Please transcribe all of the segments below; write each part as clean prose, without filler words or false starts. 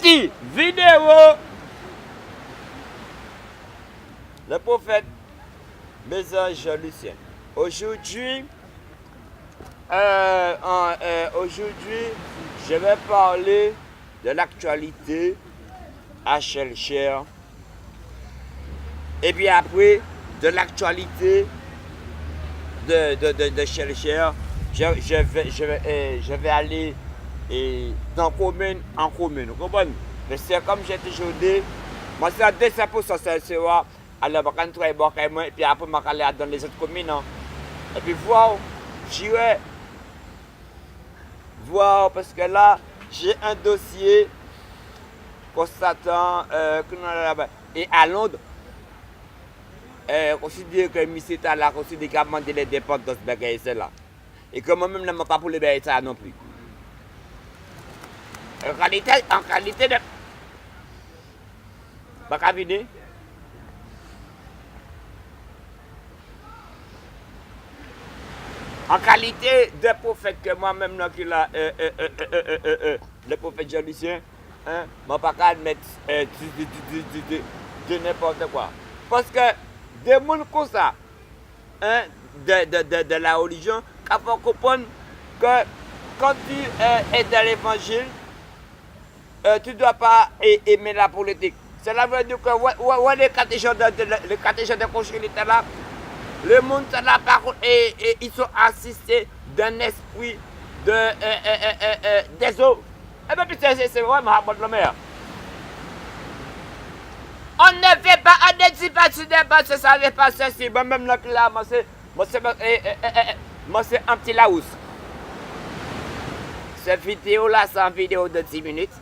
petit vidéo. Le prophète Bézange Lucien. Aujourd'hui, je vais parler de l'actualité à Shellshare. Et puis après, de l'actualité de Shellshare, je vais aller dans commune en commune. Vous comprenez? Mais c'est comme j'ai toujours dit, moi c'est à 200% c'est alors je vais travailler et puis après je vais aller dans les autres communes. Hein. Et puis j'irai voir parce que là, j'ai un dossier constatant et à Londres, considère que M. Tala considère qu'il a demandé les dépenses de ce bagage-là. Et que moi-même, je ne pas pour les bagages ça non plus. En qualité de... Pas cabinet. En qualité de prophète que moi-même, le prophète Jean-Lucien, je ne peux pas admettre de n'importe quoi. Parce que des gens comme ça, de la religion, il faut comprendre que quand tu es dans l'évangile, tu ne dois pas aimer la politique. Cela veut dire que les catéchons de conscience là, le monde là, par contre, ils sont assistés d'un esprit des eaux. Et bien, c'est vraiment à de la mer. On ne fait pas, on ne dit pas, tu n'es pas, ça ne pas ceci. Même là, moi, c'est un petit laous. Cette vidéo-là, c'est une vidéo de 10 minutes.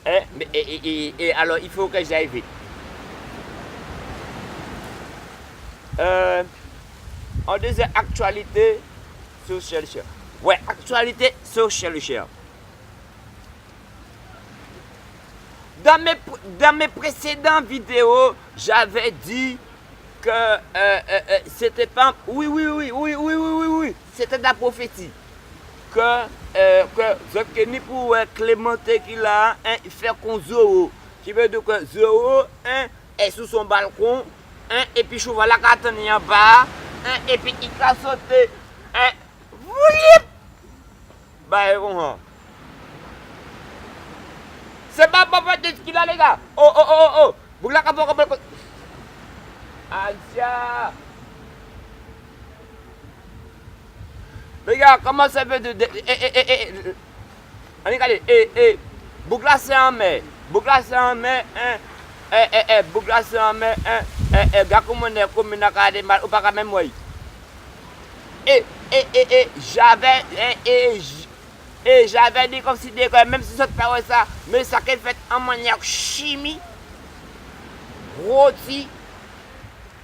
Et alors, il faut que j'aille vite. On disait actualité sur Shellshare. Ouais, actualité sur Shellshare. Dans mes précédentes vidéos, j'avais dit que c'était pas... Oui. C'était de la prophétie. Que ni pour Clémenté qui l'a fait qu'on Zoro. Qui veut dire que Zoro est sous son balcon. Et puis je vois la carte en bas. Et puis il a sauté. Bah, bon. C'est pas papa de ce qu'il a, les gars. Oh. Vous l'avez pas. Aïe. Les gars, comment ça fait de... Allez, Bougla c'est en mai. Bougla c'est en mai. Gars, comment on est comme une académie mal ou pas même moi. J'avais dit considérer que même si ça fait ça, mais ça qui est fait en manière chimie, rôti,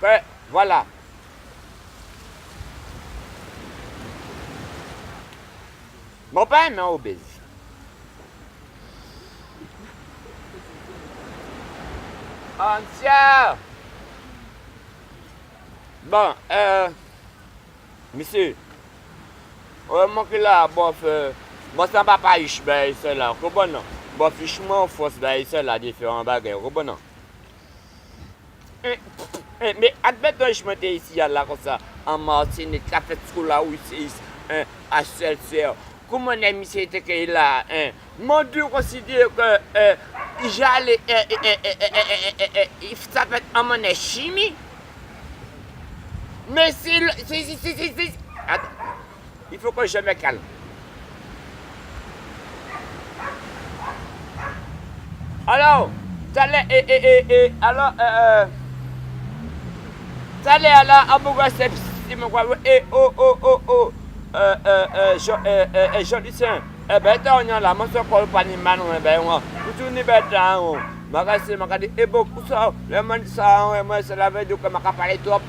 que voilà. Mon père est obèse. Entière. Bon, monsieur, moi qui là, bon, ça va pas riche, ben, c'est là, comprenez? Bon, franchement, force, ben, c'est là, différents bagages, comprenez? Mais admettons, je me dis ici, là, comme ça, en Martinique, la fête school là, où c'est à Shellshare. Comment on a mis cette là? Mon Dieu considère que j'allais, ça fait un monnaie chimie. Mais si. Attends, il faut que je me calme. Alors, Jean-Lucien, on y a là, moi, je ne pas ni mal, vous tournez bête là, je dis, et beaucoup ça, le monde ça, moi, c'est la veille de comme je parle trop,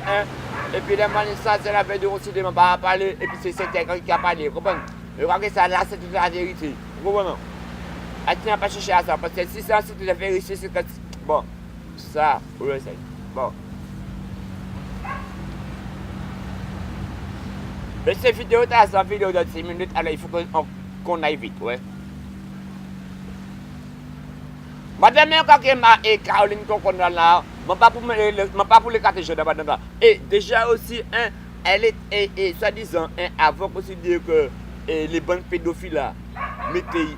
et puis le monde ça, c'est la veille de aussi de pas parler, et puis c'est quelqu'un qui a parlé, vous comprenez? Je crois que ça là, c'est toute la vérité, vous comprenez? Tu n'as pas cherché à ça, parce que si ça, c'est toute la vérité, c'est que. Bon, ça, vous le savez. Bon. Mais cette vidéo, c'est une vidéo de 6 minutes, alors il faut qu'on aille vite, ouais. Madame Kakema et Caroline Kokona là, pas pour les catégories de madame là. Et déjà aussi, hein, elle est soi-disant, hein, avant aussi dire que les bonnes pédophiles là, mettez,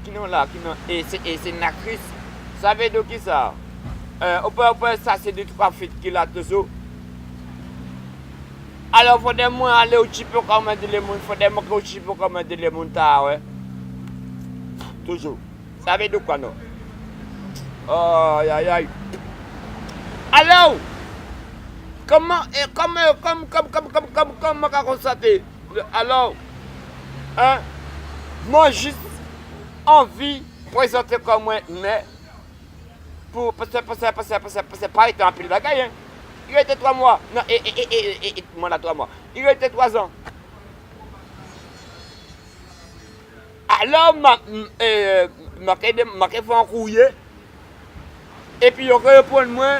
qui non là, qui non, et c'est une actrice, ça veut dire qui ça? On peut ça c'est des trois filles qui l'a toujours. Alors, faut des moins aller au chipo comme les gens, faut des moins au chipo comme les gens, ouais. Toujours. Ça veut dire quoi non? Oh, aïe aïe aïe. Alors, comment on a constaté? Alors, hein, moi juste envie de présenter comme moi, mais pour passer pas être un peu de bagaille, hein. Il était 3 mois. Non, moi là 3 mois. Il était 3 ans. Alors, ma fait un courrier. Et puis, on répond moi,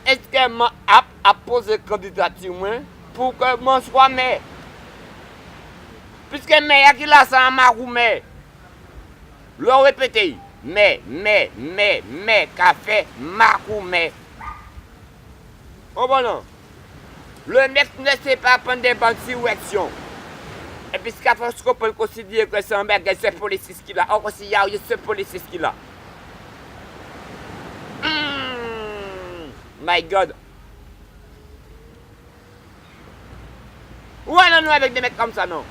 est-ce que m'a a posé candidature moi pour que moi sois maire. Puisque maire qui l'a ça en maroumé. Le répéter. Mais, café, maroumé. Oh bon non. Le mec ne sait pas prendre des bonnes directions. Et puis, ce qu'on peut considérer que c'est un mec, c'est policier qu'il a. Or, aussi, il y a ce policier qu'il a. My God. Où allons-nous avec des mecs comme ça, non?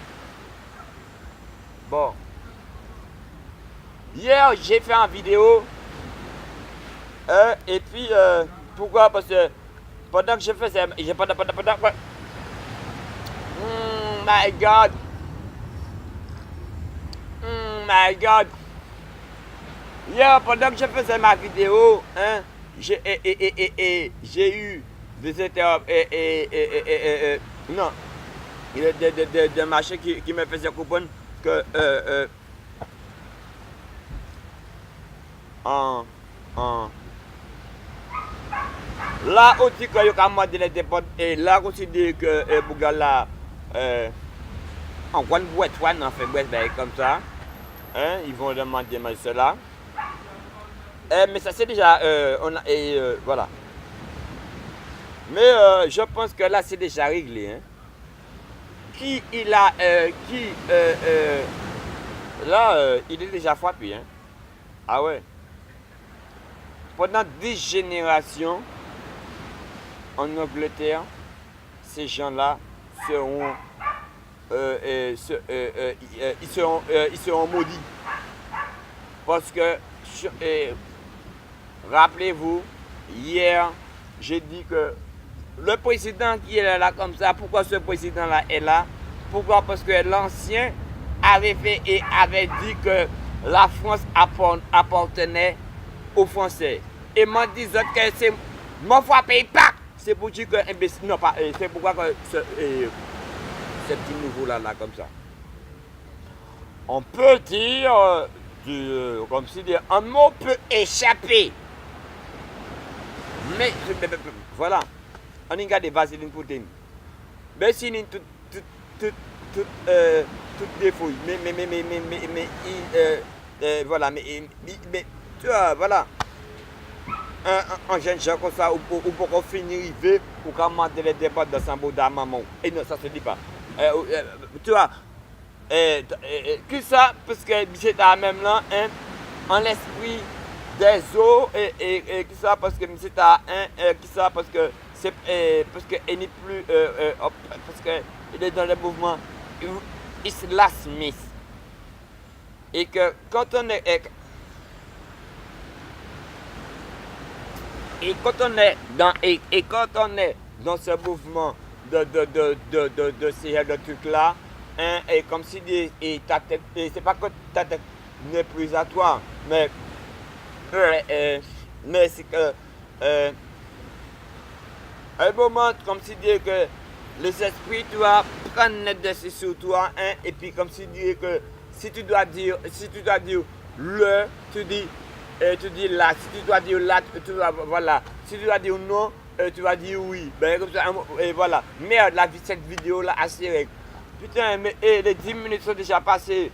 Bon. Hier, j'ai fait une vidéo. Et puis, pourquoi? Parce que pendant que je faisais... My God. My God. Hier, pendant que je faisais ma vidéo, hein, j'ai eu des non, des marchés qui me faisaient comprendre que là aussi que yo ka mandé les dépôts et là aussi dit que Bougala en one boîte one en fait comme ça, hein, ils vont demander cela. Mais ça c'est déjà voilà. Mais je pense que là c'est déjà réglé, hein. Là il est déjà frappé, hein. Ah ouais. Pendant 10 générations en Angleterre, ces gens-là seront ils seront maudits. Parce que rappelez-vous, hier, j'ai dit que le président qui est là comme ça, pourquoi ce président-là est là? Pourquoi? Parce que l'ancien avait fait et avait dit que la France appartenait aux Français. Et m'en disant que c'est mon foi paye pas. C'est pour dire que non pas c'est pourquoi que ce petit nouveau là comme ça. On peut dire comme si un mot peut échapper. Mais voilà. On y a des vaseline pour tenir. Mais si nous tout défaut. Mais voilà. Mais tu vois, voilà. Un jeune gens comme ça, ou pour finir arriver, ou commander les débats dans son beau maman. Et non, ça se dit pas. Tu vois, qui ça, parce que c'est à même là, hein, en l'esprit des eaux, et qui ça, parce que c'est à qui ça, parce que c'est, parce que il n'est plus, parce que il est dans le mouvement islamiste. Et que quand on est, et quand on est dans ce mouvement de ces trucs-là, hein, et comme si ta tête, c'est pas que ta tête n'est plus à toi, mais c'est que un moment comme si dire que les esprits doivent prendre dessus sur toi, hein, et puis comme si dire que si tu dois dire le, tu dis là, si tu dois dire là, tu dois, voilà. Si tu dois dire non, tu vas dire oui. Ben comme ça, et voilà. Merde, cette vidéo là assez règle. Putain, mais les 10 minutes sont déjà passées.